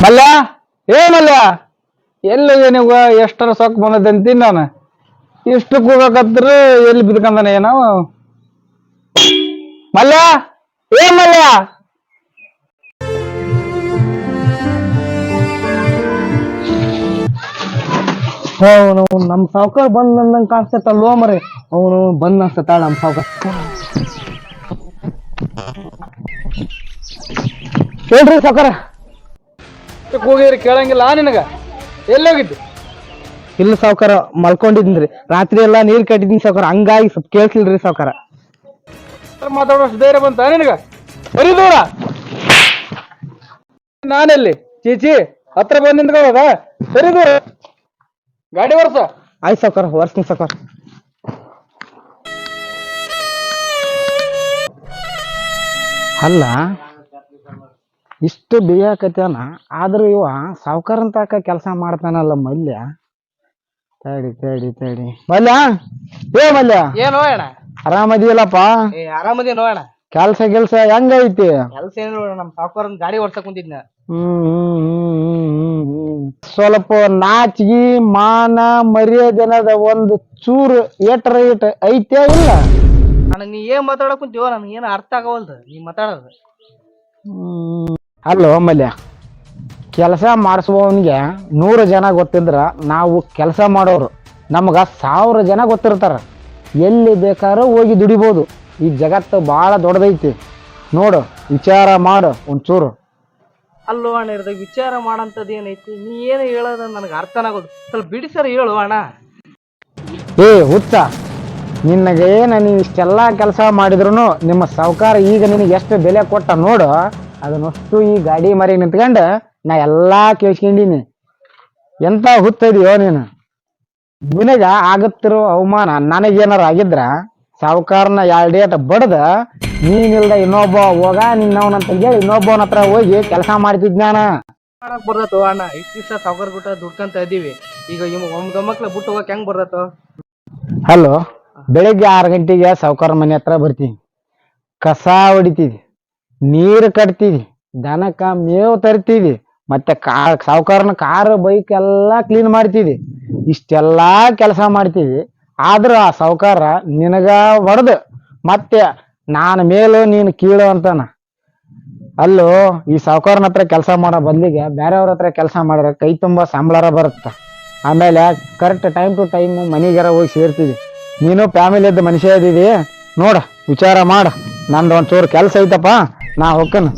ಮಲ್ಯ ಏ ಮಲ್ಯ ಎಲ್ಲಿಗೆ ನೀವು ಎಷ್ಟರ ಸೊಕ್ಕ ಬಂದದಂತೀನಿ ನಾನು ಇಷ್ಟು ಕೂಗಕತ್ರ ಎಲ್ಲಿ ಬಿದ್ಕಂದಾನೆ ಏನೋ ಮಲ್ಯ ಏ ಮಲ್ಯ ಅವನು ನಮ್ ಸಾವ್ಕಾರ ಬಂದ್ ನಂದಂಗ್ ಕಾಣಿಸ್ತಲ್ವೋ ಮರಿ ಅವನು ಬಂದ್ ಅನ್ಸತ್ತಾಳ ನಮ್ ಸಾವ್ಕಾರ. ಹೇಳ್ರಿ ಸಾವ್ಕಾರ. ಕೂಗಿದ್ರಿ ಕೇಳಂಗಿಲ್ಲ ನಿನಗ ಎಲ್ಲಿ ಹೋಗಿದ್ದು? ಇಲ್ಲ ಸಾವ್ಕಾರ ಮಲ್ಕೊಂಡಿದ್ರಿ ರಾತ್ರಿ ಎಲ್ಲಾ ನೀರ್ ಕಟ್ಟಿದೀನಿ ಸಾವ್ಕಾರ ಹಂಗಾಗಿ ಸ್ವಲ್ಪ ಕೇಳ್ಸಿಲ್ರಿ ಸಾವ್ಕಾರ. ಮಾತಾಡೋಷ್ಟು ಧೈರ್ಯ ಬಂತ ನಿನಗ? ಬರೀ ದೂರ ನಾನೆಲ್ಲಿ ಚೀಚಿ ಹತ್ರ ಬಂದ್ ನಿಂತ್ಕೊಳ್ಳೋದ? ಸರಿ ದೂರ ಗಾಡಿ ವರ್ಸ. ಆಯ್ತು ಸಾವ್ಕಾರ ವರ್ಸ್ತೀನಿ ಸಾವ್ಕಾರ. ಅಲ್ಲ ಇಷ್ಟು ಬೇಯಕತ್ಯಾನ ಆದ್ರೂ ಇವ ಸಾವ್ಕಾರ ಅಂತ ಕೆಲಸ ಮಾಡ್ತಾನಲ್ಲ ಮಲ್ಯ. ತಡಿ ತಡಿ ತಡಿ ಮಲ್ಯ ಏ ಮಲ್ಯ ಏನೋ ಅಣ್ಣ? ಆರಾಮದಿಯಲ್ಲಪ್ಪ? ಆರಾಮದಿ ನೋಡೋಣ. ಕೆಲ್ಸ ಹೆಂಗೈತಿ? ಕೆಲ್ಸ ಏನು ನೋಡ ನಮ್ ಸಾವುಕಾರ ಗಾಡಿ ಓಡ್ಸಕ್ ಕುಂತಿದ್ನ. ಸ್ವಲ್ಪ ನಾಚಿಗಿ ಮಾನ ಮರ್ಯಾದೆನದ ಒಂದು ಚೂರು ಏಟ್ರ ಏಟ್ ಐತೆ ಇಲ್ಲ? ನನಗ್ ನೀ ಏನ್ ಮಾತಾಡಕ್ ಕುಂತೀವೋ ನನ್ಗೆ ಏನು ಅರ್ಥ ಆಗವಲ್ದು ನೀ ಮಾತಾಡೋದು. ಅಲ್ಲೋ ಮಲ್ಯ ಕೆಲಸ ಮಾಡಿಸುವವನಿಗೆ 100 ಜನ ಗೊತ್ತಿದ್ರ ನಾವು ಕೆಲಸ ಮಾಡೋರು ನಮ್ಗ 1000 ಜನ ಗೊತ್ತಿರ್ತಾರ. ಎಲ್ಲಿ ಬೇಕಾದ್ರೂ ಹೋಗಿ ದುಡಿಬೋದು. ಈ ಜಗತ್ತು ಬಹಳ ದೊಡ್ಡದೈತಿ ನೋಡು, ವಿಚಾರ ಮಾಡು ಒಂಚೂರು. ಅಲ್ಲೋ ಅಣ್ಣ ಇರ್ದಾಗ ವಿಚಾರ ಮಾಡಂತದ್ ಏನೈತಿ? ನೀ ಏನು ಹೇಳೋದ ನನಗೆ ಅರ್ಥನ ಆಗೋದು. ಸ್ವಲ್ಪ ಬಿಡಿ ಸರ್ ಹೇಳು ಅಣ್ಣ. ಏ ಹುಚ್ಚ, ನಿನಗೆ ನೀವು ಇಷ್ಟೆಲ್ಲ ಕೆಲಸ ಮಾಡಿದ್ರು ನಿಮ್ಮ ಸಾವ್ಕಾರ ಈಗ ನಿನಗೆ ಎಷ್ಟು ಬೆಲೆ ಕೊಟ್ಟ ನೋಡು. ಅದನ್ನಷ್ಟು ಈ ಗಾಡಿ ಮರಿ ನಿಂತ್ಕೊಂಡು ನಾ ಎಲ್ಲಾ ಕೇಳ್ಸ್ಕೊಂಡಿನಿ. ಎಂತ ಹುತ್ತದಿಯೋ ನೀನು. ನಿನಗ ಆಗತ್ತಿರೋ ಅವಮಾನ ನನಗೇನಾರ ಆಗಿದ್ರ ಸಾವುಕಾರನ 2 ಡೇಟ್ ಬಡ್ದ ನೀನಿಲ್ದ ಇನ್ನೊಬ್ಬ ಹೋಗ ನಿನ್ನವನಂತ ಹೇಳಿ ಇನ್ನೊಬ್ಬವನ ಹತ್ರ ಹೋಗಿ ಕೆಲಸ ಮಾಡ್ತಿದ್ನಾನ. ಮಾಡಕ್ ಬರ್ತೈತೋ ಅಣ್ಣ? ಇಷ್ಟ ದಿವಸ ಸಾವುಕಾರ ಬಿಟ್ಟ ದುಡ್ಕಂತ ಇದೀವಿ, ಈಗ ಮೊಮ್ಮಕ್ಳ ಬಿಟ್ಟು ಹೋಗಕ್ ಹೆಂಗ್ ಬರ್ತೈತೋ? ಹಲೋ, ಬೆಳಿಗ್ಗೆ 6 ಗಂಟೆಗೆ ಸಾವುಕಾರ ಮನೆ ಹತ್ರ ಬರ್ತೀವಿ, ಕಸ ಹೊಡಿತೀವಿ, ನೀರು ಕಟ್ತೀವಿ, ದನಕ್ಕ ಮೇವು ತರ್ತೀವಿ, ಮತ್ತೆ ಸಾವುಕಾರನ ಕಾರ್ ಬೈಕ್ ಎಲ್ಲಾ ಕ್ಲೀನ್ ಮಾಡ್ತೀವಿ. ಇಷ್ಟೆಲ್ಲಾ ಕೆಲಸ ಮಾಡ್ತೀವಿ. ಆದ್ರ ಆ ಸಾವುಕಾರ ನಿನಗ ಹೊಡೆದು ಮತ್ತೆ ನಾನು ಮೇಲು ನೀನು ಕೀಳು ಅಂತಾನ. ಅಲ್ಲೋ, ಈ ಸಾವುಕಾರನ ಹತ್ರ ಕೆಲಸ ಮಾಡೋ ಬದ್ಲಿಗೆ ಬೇರೆಯವ್ರ ಹತ್ರ ಕೆಲಸ ಮಾಡಿದ್ರೆ ಕೈ ತುಂಬಾ ಸಂಬಳರ ಬರುತ್ತೆ. ಆಮೇಲೆ ಕರೆಕ್ಟ್ ಟೈಮ್ ಟು ಟೈಮ್ ಮನೆಗಾರ ಹೋಗಿ ಸೇರ್ತೀವಿ. ನೀನು ಫ್ಯಾಮಿಲಿ ಇದ್ದ ಮನುಷ್ಯ ಇದ್ದೀವಿ, ನೋಡ ವಿಚಾರ ಮಾಡ. ನಂದು ಒಂಚೂರು ಕೆಲಸ ಐತಪ್ಪ, ನಾ ಹೋಗ್ಕನ.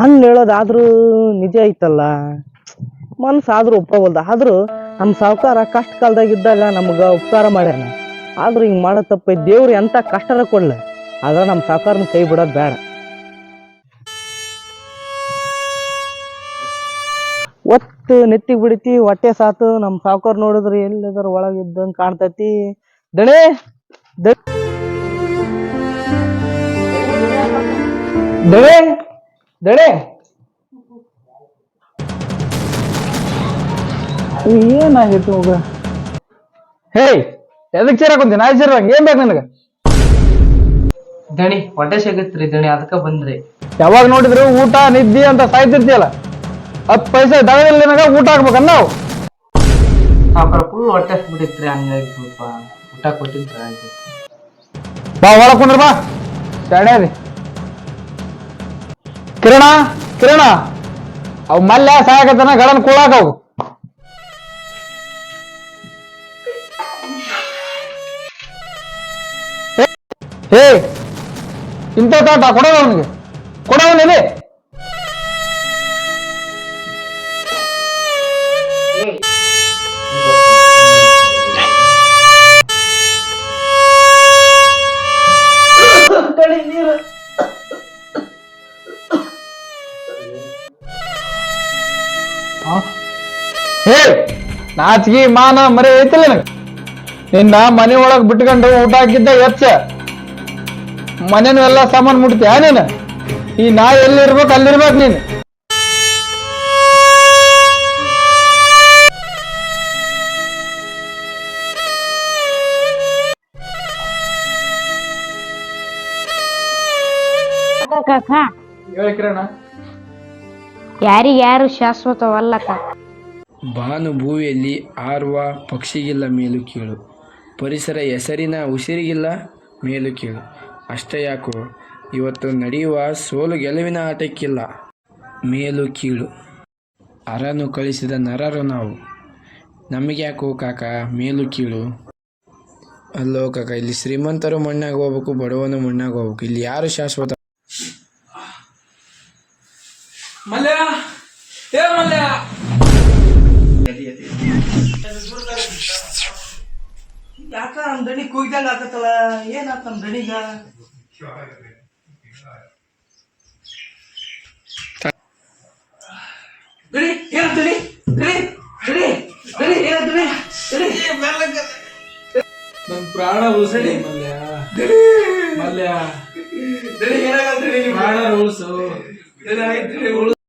ಅನ್ ಹೇಳೋದಾದ್ರೂ ನಿಜ ಐತಲ್ಲ, ಮನ್ಸಾದ್ರೂ ಒಪ್ಪವಲ್ದ. ಆದ್ರೂ ನಮ್ ಸಾವುಕಾರ ಕಷ್ಟ ಕಾಲದಾಗಿದ್ದಾಗ ನಮ್ಗ ಉಪಕಾರ ಮಾಡ್ಯಾನ. ಆದ್ರೂ ಹಿಂಗ್ ಮಾಡೋ ತಪ್ಪ ದೇವ್ರು ಎಂತ ಕಷ್ಟರ ಕೊಡ್ಲ, ಆದ್ರ ನಮ್ ಸಾವುಕಾರನ ಕೈ ಬಿಡೋದ್ ಬೇಡ. ಒತ್ತು ನೆತ್ತಿಗೆ ಬಿಡ್ತಿ, ಹೊಟ್ಟೆ ಸಾತು. ನಮ್ ಸಾವುಕಾರ ನೋಡಿದ್ರಿ ಎಲ್ಲಿದಾರ ಒಳಗಿದ್ದಂಗ ಕಾಣ್ತೈತಿ. ದಣೆ ದಣೆ ದಣೆ ಏನಾಗಿತ್ತು ಹೋಗ? ಹೇ ಎದಕ್ ಚೇರ ಕುಂತೀನಿ? ಆಯ್ತು ಸೇರ, ಏನ್ ಬೇಕು ನನಗ? ದಣಿ ಹೊಟ್ಟೆ ಸಿಗತ್ರಿ ದಣಿ, ಅದಕ್ಕ ಬಂದ್ರಿ. ಯಾವಾಗ ನೋಡಿದ್ರು ಊಟ ನಿದ್ದಿ ಅಂತ ಸಾಯ್ತಿರ್ತಿಯಲ್ಲ, 10 ಪೈಸೆ ದಳದಲ್ಲಿ ನನಗ ಊಟ ಹಾಕ್ಬೇಕನ್ನ ನಾವು. ಸಾವುಕಾರ ಫುಲ್ ಹೊಟ್ಟೆ ಬಿಟ್ಟಿತ್ರಿ, ಹಂಗಾಗಿ ಸ್ವಲ್ಪ ಊಟ ಕೊಟ್ಟಿದ್ರ ಆಯ್ತು. ಬಾ ಒಳಕೊಂಡ್ರ ಬಾ. ಸಡೇರಿ ಕಿರಣ ಕಿರಣ, ಅವ್ ಮಲ್ಯ ಸಾಯಕತ್ತನ ಗಳನ್ ಕೂಳಾಕ ಹೋಗು. ಹೇ ಇಂಥ ತಾಟ ಕೊಡೋಣ ಅವನಿಗೆ, ಕೊಡೋವನಿದೆ. ಹೇ ನಾಚಿಗೆ ಮಾನ ಮರೆ ಐತಿಲ್ಲ ನನಗೆ. ನಿನ್ನ ಮನೆ ಒಳಗ್ ಬಿಟ್ಕೊಂಡು ಊಟ ಹಾಕಿದ್ದ ಹೆಚ್ಚ ಮನೇನು ಎಲ್ಲ ಸಾಮಾನು ಮುಟ್ತೀಯ ನೀನು? ಈ ನಾಯಿ ಎಲ್ಲಿರ್ಬೇಕು ಅಲ್ಲಿರ್ಬೇಕು ನೀನು. ಕಾಕ ಹೇಳ್ಕಿರಣ. ಯಾರಿಗ್ಯಾರು ಶಾಶ್ವತವಲ್ಲಕ. ಭಾನು ಭೂವಿಯಲ್ಲಿ ಹಾರುವ ಪಕ್ಷಿಗಿಲ್ಲ ಮೇಲು ಕೀಳು, ಪರಿಸರ ಹೆಸರಿನ ಉಸಿರಿಗಿಲ್ಲ ಮೇಲು ಕೀಳು. ಅಷ್ಟೇ ಯಾಕೋ ಇವತ್ತು ನಡೆಯುವ ಸೋಲು ಗೆಲುವಿನ ಆಟಕ್ಕಿಲ್ಲ ಮೇಲು ಕೀಳು. ಅರನು ಕಳಿಸಿದ ನರರು ನಾವು, ನಮಗ್ಯಾಕೋ ಕಾಕ ಮೇಲು ಕೀಳು. ಅಲ್ಲೋ ಕಾಕ, ಇಲ್ಲಿ ಶ್ರೀಮಂತರು ಮಣ್ಣಾಗ ಹೋಗ್ಬೇಕು, ಬಡವನು ಮಣ್ಣಾಗ ಹೋಗ್ಬೇಕು. ಇಲ್ಲಿ ಯಾರು ಶಾಶ್ವತ? ಮಲ್ಯ ಏ ಮಲ್ಯ, ಯಾಕ ನಮ್ ದಣಿ ಕೂಗ್ದಂಗ ಆಕತ್ತಲ್ಲ, ಏನಾತ ನಮ್ ದಣಿಗ? ದಣಿ ಏನ ದಣಿ ದಣಿ ದಣಿ ದಣಿ ಏನ ದಣಿ ದಣಿ ನನ್ ಪ್ರಾಣ ಉಳಿಸ್ಲಿ ಮಲ್ಯ. ಮಲ್ಯ ದಣಿ ಏನಾಗಲ್ಲ ದಣಿ, ಪ್ರಾಣ ಉಳಿಸು. ಏನಾಗೈತ್ರಿ?